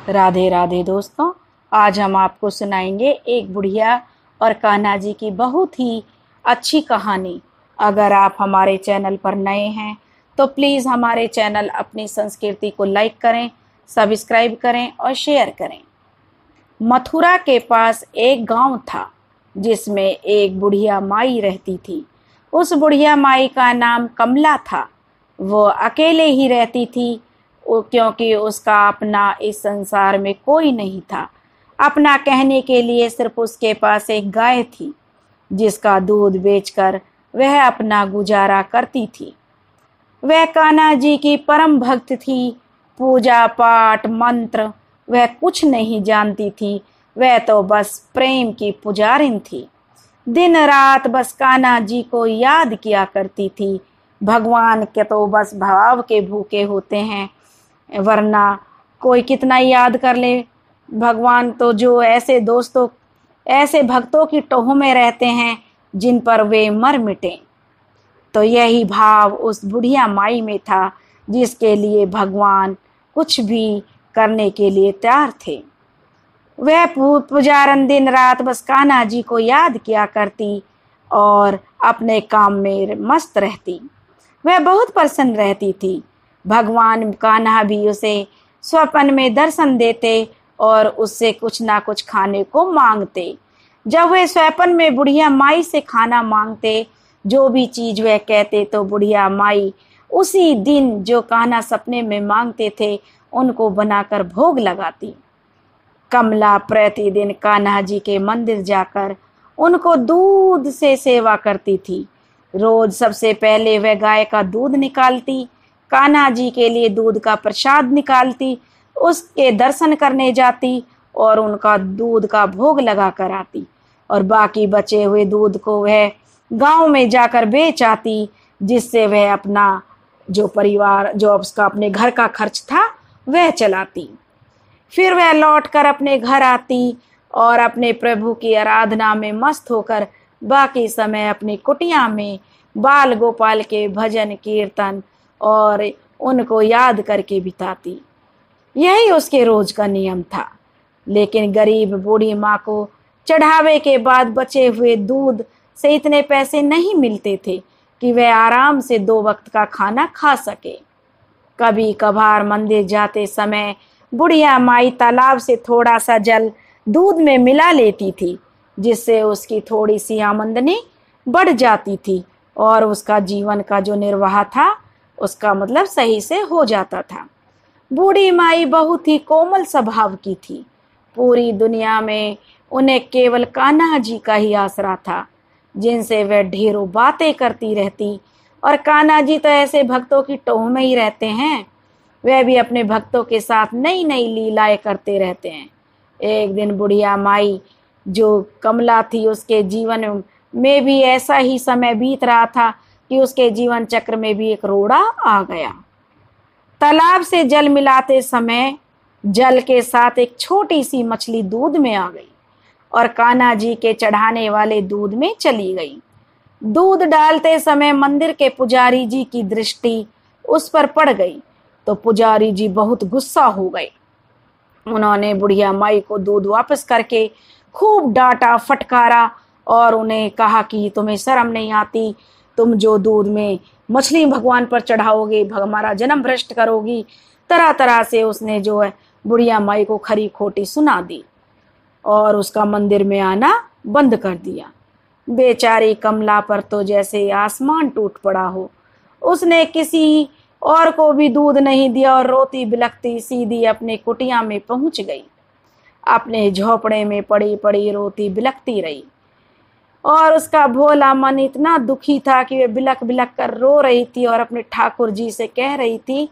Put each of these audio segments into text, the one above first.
राधे राधे दोस्तों, आज हम आपको सुनाएंगे एक बुढ़िया और कान्हा जी की बहुत ही अच्छी कहानी। अगर आप हमारे चैनल पर नए हैं तो प्लीज़ हमारे चैनल अपनी संस्कृति को लाइक करें, सब्सक्राइब करें और शेयर करें। मथुरा के पास एक गांव था जिसमें एक बुढ़िया माई रहती थी। उस बुढ़िया माई का नाम कमला था। वो अकेले ही रहती थी क्योंकि उसका अपना इस संसार में कोई नहीं था। अपना कहने के लिए सिर्फ उसके पास एक गाय थी जिसका दूध बेचकर वह अपना गुजारा करती थी। वह कान्हा जी की परम भक्त थी। पूजा पाठ मंत्र वह कुछ नहीं जानती थी। वह तो बस प्रेम की पुजारिन थी। दिन रात बस कान्हा जी को याद किया करती थी। भगवान के तो बस भाव के भूखे होते हैं, वरना कोई कितना याद कर ले। भगवान तो जो ऐसे भक्तों की टोह में रहते हैं जिन पर वे मर मिटे। तो यही भाव उस बुढ़िया माई में था जिसके लिए भगवान कुछ भी करने के लिए तैयार थे। वह पुजारन दिन रात बस कान्हा जी को याद किया करती और अपने काम में मस्त रहती। वह बहुत प्रसन्न रहती थी। भगवान कान्हा भी उसे स्वप्न में दर्शन देते और उससे कुछ ना कुछ खाने को मांगते। जब वे स्वप्न में बुढ़िया माई से खाना मांगते, जो भी चीज वह कहते तो बुढ़िया माई उसी दिन जो कान्हा सपने में मांगते थे उनको बनाकर भोग लगाती। कमला प्रतिदिन कान्हा जी के मंदिर जाकर उनको दूध से सेवा करती थी। रोज सबसे पहले वह गाय का दूध निकालती, कान्हा जी के लिए दूध का प्रसाद निकालती, उसके दर्शन करने जाती और उनका दूध का भोग लगा कर आती और बाकी बचे हुए दूध को वह गांव में जाकर बेच आती, जिससे वह अपना जो उसका अपने घर का खर्च था वह चलाती। फिर वह लौटकर अपने घर आती और अपने प्रभु की आराधना में मस्त होकर बाकी समय अपनी कुटिया में बाल गोपाल के भजन कीर्तन और उनको याद करके बिताती। यही उसके रोज का नियम था। लेकिन गरीब बूढ़ी माँ को चढ़ावे के बाद बचे हुए दूध से इतने पैसे नहीं मिलते थे कि वह आराम से 2 वक्त का खाना खा सके। कभी कभार मंदिर जाते समय बुढ़िया माई तालाब से थोड़ा सा जल दूध में मिला लेती थी, जिससे उसकी थोड़ी सी आमदनी बढ़ जाती थी और उसका जीवन का जो निर्वाह था उसका मतलब सही से हो जाता था। बूढ़ी माई बहुत ही कोमल स्वभाव की थी। पूरी दुनिया में उन्हें केवल कान्हा जी का ही आसरा था, जिनसे वह ढेरों बातें करती रहती। और कान्हा जी तो ऐसे भक्तों की टोह में ही रहते हैं। वह भी अपने भक्तों के साथ नई नई लीलाएं करते रहते हैं। एक दिन बुढ़िया माई जो कमला थी, उसके जीवन में भी ऐसा ही समय बीत रहा था कि उसके जीवन चक्र में भी एक रोड़ा आ गया। तालाब से जल मिलाते समय जल के साथ एक छोटी सी मछली दूध में आ गई और कान्हा जी के चढ़ाने वाले दूध में चली गई। दूध डालते समय मंदिर के पुजारी जी की दृष्टि उस पर पड़ गई तो पुजारी जी बहुत गुस्सा हो गए। उन्होंने बुढ़िया माई को दूध वापस करके खूब डांटा फटकारा और उन्हें कहा कि तुम्हें शर्म नहीं आती, तुम जो दूध में मछली भगवान पर चढ़ाओगे हमारा जन्म भ्रष्ट करोगी। तरह तरह से उसने जो है बुढ़िया माई को खरी खोटी सुना दी और उसका मंदिर में आना बंद कर दिया। बेचारी कमला पर तो जैसे आसमान टूट पड़ा हो। उसने किसी और को भी दूध नहीं दिया और रोती बिलखती सीधी अपने कुटिया में पहुंच गई। अपने झोपड़े में पड़ी पड़ी रोती बिलखती रही और उसका भोला मन इतना दुखी था कि वे बिलख बिलख कर रो रही थी और अपने ठाकुर जी से कह रही थी,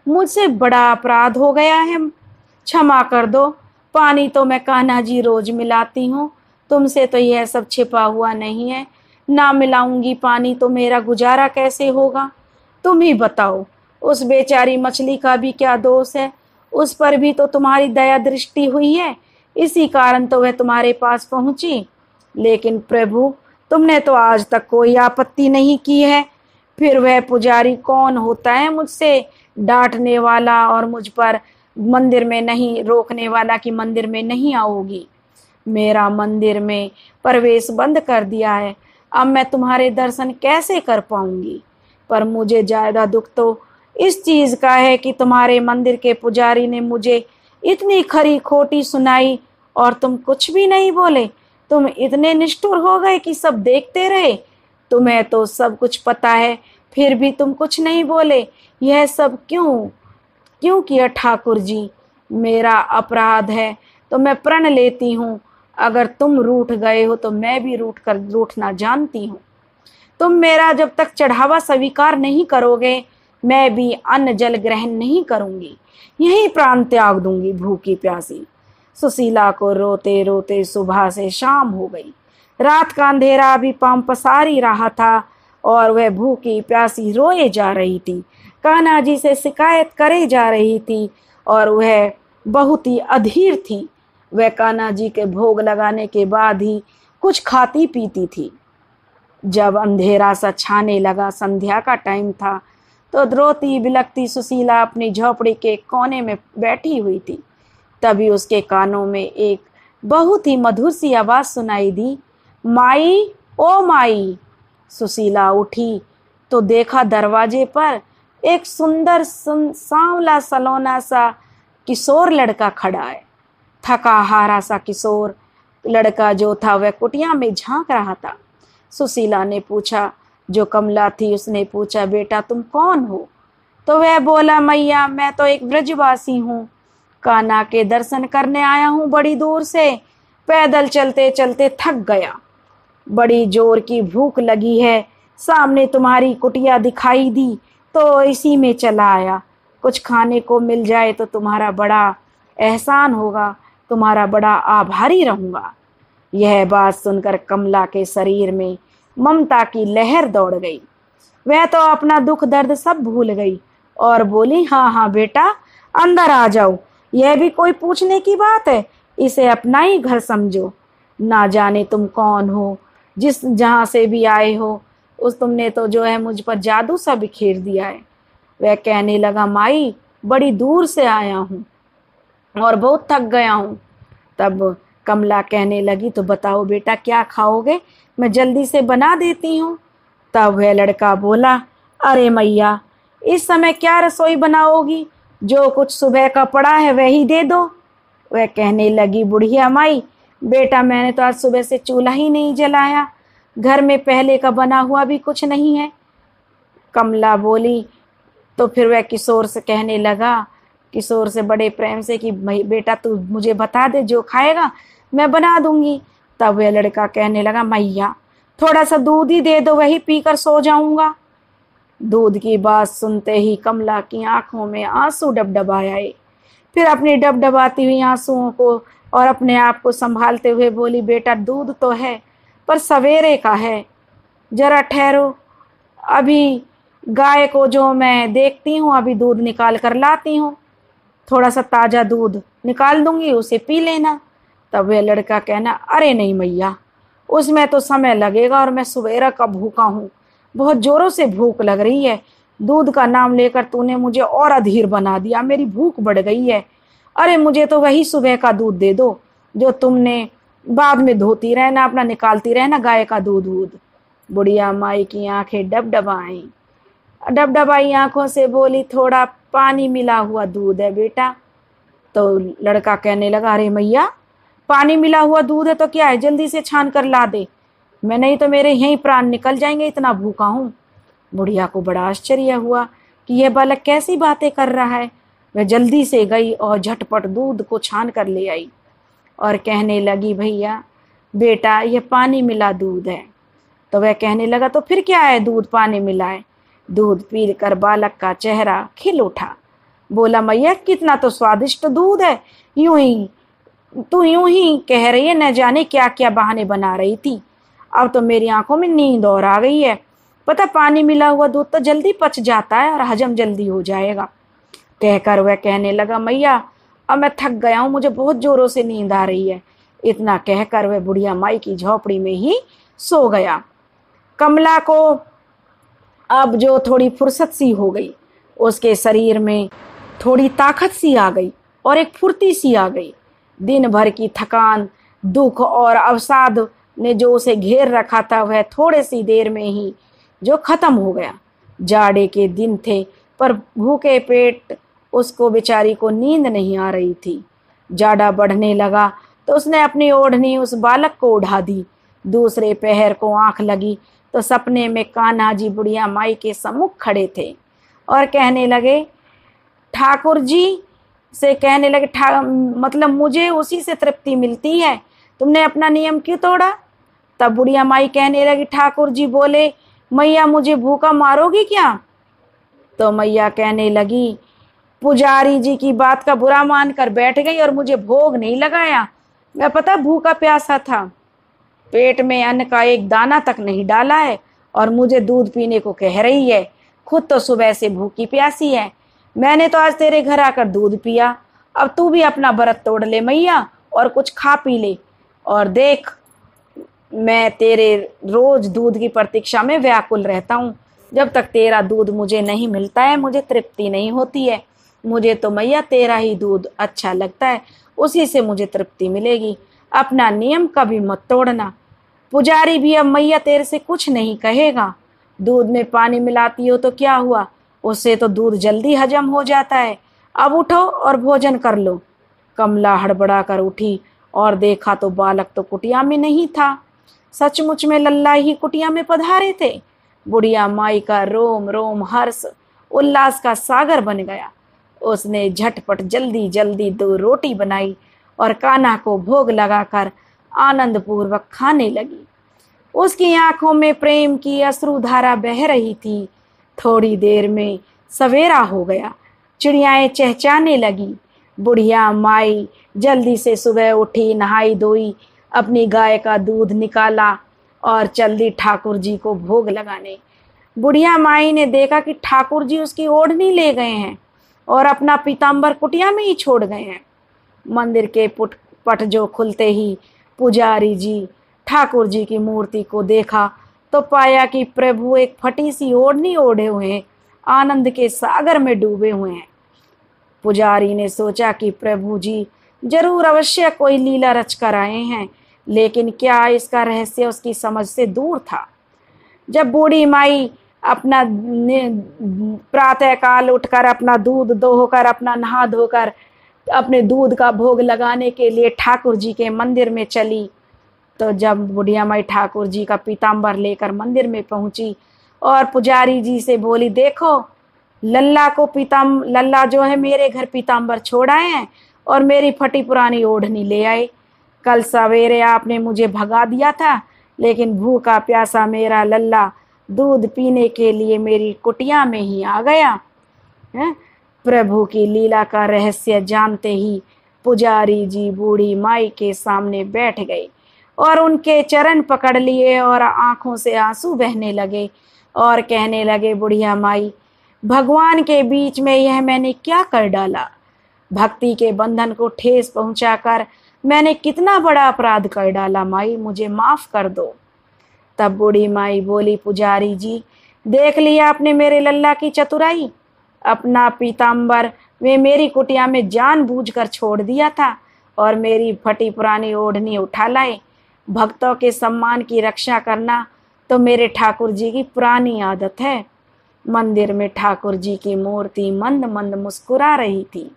मुझसे बड़ा अपराध हो गया है, क्षमा कर दो। पानी तो मैं कान्हा जी रोज मिलाती हूँ, तुमसे तो यह सब छिपा हुआ नहीं है। ना मिलाऊंगी पानी तो मेरा गुजारा कैसे होगा? तुम ही बताओ। उस बेचारी मछली का भी क्या दोष है? उस पर भी तो तुम्हारी दया दृष्टि हुई है, इसी कारण तो वह तुम्हारे पास पहुंची। लेकिन प्रभु, तुमने तो आज तक कोई आपत्ति नहीं की है। फिर वह पुजारी कौन होता है मुझसे डांटने वाला और मुझ पर मंदिर में नहीं रोकने वाला कि मंदिर में नहीं आओगी। मेरा मंदिर में प्रवेश बंद कर दिया है, अब मैं तुम्हारे दर्शन कैसे कर पाऊंगी। पर मुझे ज़्यादा दुख तो इस चीज़ का है कि तुम्हारे मंदिर के पुजारी ने मुझे इतनी खरी खोटी सुनाई और तुम कुछ भी नहीं बोले। तुम इतने निष्ठुर हो गए कि सब देखते रहे। तुम्हें तो सब कुछ पता है, फिर भी तुम कुछ नहीं बोले। यह सब क्यों क्यों किया ठाकुर जी? मेरा अपराध है तो मैं प्रण लेती हूँ। अगर तुम रूठ गए हो तो मैं भी रूठना जानती हूँ। तुम मेरा जब तक चढ़ावा स्वीकार नहीं करोगे, मैं भी अन्न जल ग्रहण नहीं करूंगी, यही प्राण त्याग दूंगी भूखी प्यासी। सुशीला को रोते रोते सुबह से शाम हो गई। रात का अंधेरा भी पांव पसार ही रहा था और वह भूखी प्यासी रोए जा रही थी, कान्हा जी से शिकायत करे जा रही थी और वह बहुत ही अधीर थी। वह कान्हा जी के भोग लगाने के बाद ही कुछ खाती पीती थी। जब अंधेरा सा छाने लगा, संध्या का टाइम था, तो रोती बिलखती सुशीला अपनी झोपड़ी के कोने में बैठी हुई थी। तभी उसके कानों में एक बहुत ही मधुर सी आवाज सुनाई दी, माई ओ माई। सुशीला उठी तो देखा दरवाजे पर एक सुंदर सांवला सलोना सा किशोर लड़का खड़ा है। थका हारा सा किशोर लड़का जो था वह कुटिया में झांक रहा था। सुशीला ने पूछा, जो कमला थी उसने पूछा, बेटा तुम कौन हो? तो वह बोला, मैया मैं तो एक ब्रजवासी हूँ, कान्हा के दर्शन करने आया हूँ बड़ी दूर से। पैदल चलते चलते थक गया, बड़ी जोर की भूख लगी है, सामने तुम्हारी कुटिया दिखाई दी तो इसी में चला आया। कुछ खाने को मिल जाए तो तुम्हारा बड़ा एहसान होगा, तुम्हारा बड़ा आभारी रहूंगा। यह बात सुनकर कमला के शरीर में ममता की लहर दौड़ गई। वह तो अपना दुख दर्द सब भूल गई और बोली, हाँ हाँ बेटा अंदर आ जाओ, यह भी कोई पूछने की बात है? इसे अपना ही घर समझो। ना जाने तुम कौन हो, जिस जहाँ से भी आए हो उस तुमने तो जो है मुझ पर जादू सा बिखेर दिया है। वह कहने लगा, माई बड़ी दूर से आया हूँ और बहुत थक गया हूँ। तब कमला कहने लगी, तो बताओ बेटा क्या खाओगे, मैं जल्दी से बना देती हूँ। तब वह लड़का बोला, अरे मैया इस समय क्या रसोई बनाओगी, जो कुछ सुबह का पड़ा है वही दे दो। वह कहने लगी, बुढ़िया माई बेटा मैंने तो आज सुबह से चूल्हा ही नहीं जलाया, घर में पहले का बना हुआ भी कुछ नहीं है। कमला बोली, तो फिर वह किशोर से कहने लगा, किशोर से बड़े प्रेम से कि बेटा तू मुझे बता दे, जो खाएगा मैं बना दूंगी। तब वह लड़का कहने लगा, मैया थोड़ा सा दूध ही दे दो, वही पीकर सो जाऊंगा। दूध की बात सुनते ही कमला की आंखों में आंसू डबडबाए आए। फिर अपनी डबडबाती हुई आंसुओं को और अपने आप को संभालते हुए बोली, बेटा दूध तो है पर सवेरे का है, जरा ठहरो, अभी गाय को जो मैं देखती हूँ अभी दूध निकाल कर लाती हूँ, थोड़ा सा ताज़ा दूध निकाल दूंगी, उसे पी लेना। तब वह लड़का कहना, अरे नहीं मैया उसमें तो समय लगेगा और मैं सवेरा का भूखा हूँ, बहुत जोरों से भूख लग रही है। दूध का नाम लेकर तूने मुझे और अधीर बना दिया, मेरी भूख बढ़ गई है। अरे मुझे तो वही सुबह का दूध दे दो जो तुमने बाद में धोती रहना, अपना निकालती रहना गाय का दूध। बुढ़िया माई की आंखें डबडबाई आंखों से बोली, थोड़ा पानी मिला हुआ दूध है बेटा। तो लड़का कहने लगा, अरे मैया पानी मिला हुआ दूध है तो क्या है, जल्दी से छान कर ला दे, मैं नहीं तो मेरे यहीं प्राण निकल जाएंगे, इतना भूखा हूँ। बुढ़िया को बड़ा आश्चर्य हुआ कि यह बालक कैसी बातें कर रहा है। वह जल्दी से गई और झटपट दूध को छान कर ले आई और कहने लगी, भैया बेटा यह पानी मिला दूध है। तो वह कहने लगा, तो फिर क्या है, दूध पानी मिला है। दूध पीकर बालक का चेहरा खिल उठा, बोला, मैया कितना तो स्वादिष्ट दूध है, तू यूं ही कह रही है, न जाने क्या क्या बहाने बना रही थी, अब तो मेरी आंखों में नींद और आ गई है। पता पानी मिला हुआ दूध तो जल्दी पच जाता है और हजम जल्दी हो जाएगा। कहकर वह कहने लगा, मैया अब मैं थक गया हूँ, मुझे बहुत जोरों से नींद आ रही है। इतना कहकर वह बुढ़िया माई की झोपड़ी में ही सो गया। कमला को अब जो थोड़ी फुर्सत सी हो गई, उसके शरीर में थोड़ी ताकत सी आ गई। और एक फुर्ती सी आ गई। दिन भर की थकान, दुख और अवसाद ने जो उसे घेर रखा था वह थोड़ी सी देर में ही जो खत्म हो गया। जाड़े के दिन थे पर भूखे पेट उसको बेचारी को नींद नहीं आ रही थी। जाड़ा बढ़ने लगा तो उसने अपनी ओढ़नी उस बालक को उड़ा दी। दूसरे पहर को आंख लगी तो सपने में कान्हा जी बुढ़िया माई के सम्मुख खड़े थे और कहने लगे, ठाकुर जी से कहने लगे, मतलब मुझे उसी से तृप्ति मिलती है, तुमने अपना नियम क्यों तोड़ा? तब बुढ़िया माई कहने लगी, ठाकुर जी बोले, मैया मुझे भूखा मारोगी क्या? तो मैया कहने लगी, पुजारी जी की बात का बुरा मानकर बैठ गई और मुझे भोग नहीं लगाया। मैं पता भूखा प्यासा था, पेट में अन्न का एक दाना तक नहीं डाला है और मुझे दूध पीने को कह रही है। खुद तो सुबह से भूखी प्यासी है। मैंने तो आज तेरे घर आकर दूध पिया, अब तू भी अपना व्रत तोड़ ले मैया और कुछ खा पी ले। और देख, मैं तेरे रोज दूध की प्रतीक्षा में व्याकुल रहता हूँ। जब तक तेरा दूध मुझे नहीं मिलता है मुझे तृप्ति नहीं होती है। मुझे तो मैया तेरा ही दूध अच्छा लगता है, उसी से मुझे तृप्ति मिलेगी। अपना नियम कभी मत तोड़ना। पुजारी भी अब मैया तेरे से कुछ नहीं कहेगा। दूध में पानी मिलाती हो तो क्या हुआ, उससे तो दूध जल्दी हजम हो जाता है। अब उठो और भोजन कर लो। कमला हड़बड़ा कर उठी और देखा तो बालक तो कुटिया में नहीं था। सचमुच में लल्ला ही कुटिया में पधारे थे। बुढ़िया माई का रोम रोम हर्ष उल्लास का सागर बन गया। उसने झटपट जल्दी जल्दी 2 रोटी बनाई और कान्हा को भोग लगाकर आनंद पूर्वक खाने लगी। उसकी आंखों में प्रेम की अश्रुधारा बह रही थी। थोड़ी देर में सवेरा हो गया। चिड़ियाएं चहचहाने लगी। बुढ़िया माई जल्दी से सुबह उठी, नहाई धोई, अपनी गाय का दूध निकाला और चल दी ठाकुर जी को भोग लगाने। बुढ़िया माई ने देखा कि ठाकुर जी उसकी ओढ़नी ले गए हैं और अपना पीताम्बर कुटिया में ही छोड़ गए हैं। मंदिर के पट जो खुलते ही पुजारी जी ठाकुर जी की मूर्ति को देखा तो पाया कि प्रभु एक फटी सी ओढ़नी ओढ़े हुए हैं, आनंद के सागर में डूबे हुए हैं। पुजारी ने सोचा कि प्रभु जी जरूर अवश्य कोई लीला रच कर आए हैं, लेकिन क्या इसका रहस्य उसकी समझ से दूर था। जब बूढ़ी माई अपना प्रातः काल उठकर अपना दूध दोहकर अपना नहा धोकर अपने दूध का भोग लगाने के लिए ठाकुर जी के मंदिर में चली, तो जब बुढ़िया माई ठाकुर जी का पीताम्बर लेकर मंदिर में पहुंची और पुजारी जी से बोली, देखो लल्ला जो है मेरे घर पीताम्बर छोड़ आए हैं और मेरी फटी पुरानी ओढ़नी ले आए। कल सवेरे आपने मुझे भगा दिया था, लेकिन भूखा प्यासा मेरा लल्ला दूध पीने के लिए मेरी कुटिया में ही आ गया है। प्रभु की लीला का रहस्य जानते ही पुजारी जी बूढ़ी माई के सामने बैठ गए और उनके चरण पकड़ लिए और आंखों से आंसू बहने लगे और कहने लगे, बुढ़िया माई, भगवान के बीच में यह मैंने क्या कर डाला? भक्ति के बंधन को ठेस पहुंचाकर मैंने कितना बड़ा अपराध कर डाला माई, मुझे माफ कर दो। तब बूढ़ी माई बोली, पुजारी जी, देख लिया आपने मेरे लल्ला की चतुराई। अपना पीताम्बर वे मेरी कुटिया में जानबूझकर छोड़ दिया था और मेरी फटी पुरानी ओढ़नी उठा लाए। भक्तों के सम्मान की रक्षा करना तो मेरे ठाकुर जी की पुरानी आदत है। मंदिर में ठाकुर जी की मूर्ति मंद मंद मुस्कुरा रही थी,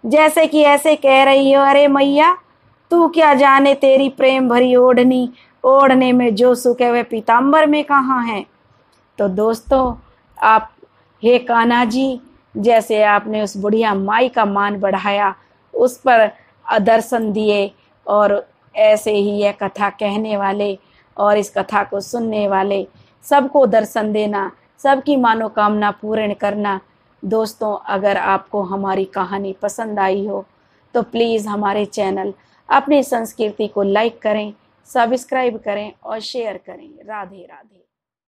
जैसे कि ऐसे कह रही हो, अरे मैया, तू क्या जाने तेरी प्रेम भरी ओढ़नी ओढ़ने में जो सुख है वह पीताम्बर में कहाँ है। तो दोस्तों, आप हे कान्हा जी, जैसे आपने उस बुढ़िया माई का मान बढ़ाया, उस पर दर्शन दिए, और ऐसे ही यह कथा कहने वाले और इस कथा को सुनने वाले सबको दर्शन देना, सबकी मनोकामना पूर्ण करना। दोस्तों, अगर आपको हमारी कहानी पसंद आई हो तो प्लीज़ हमारे चैनल अपनी संस्कृति को लाइक करें, सब्सक्राइब करें और शेयर करें। राधे राधे।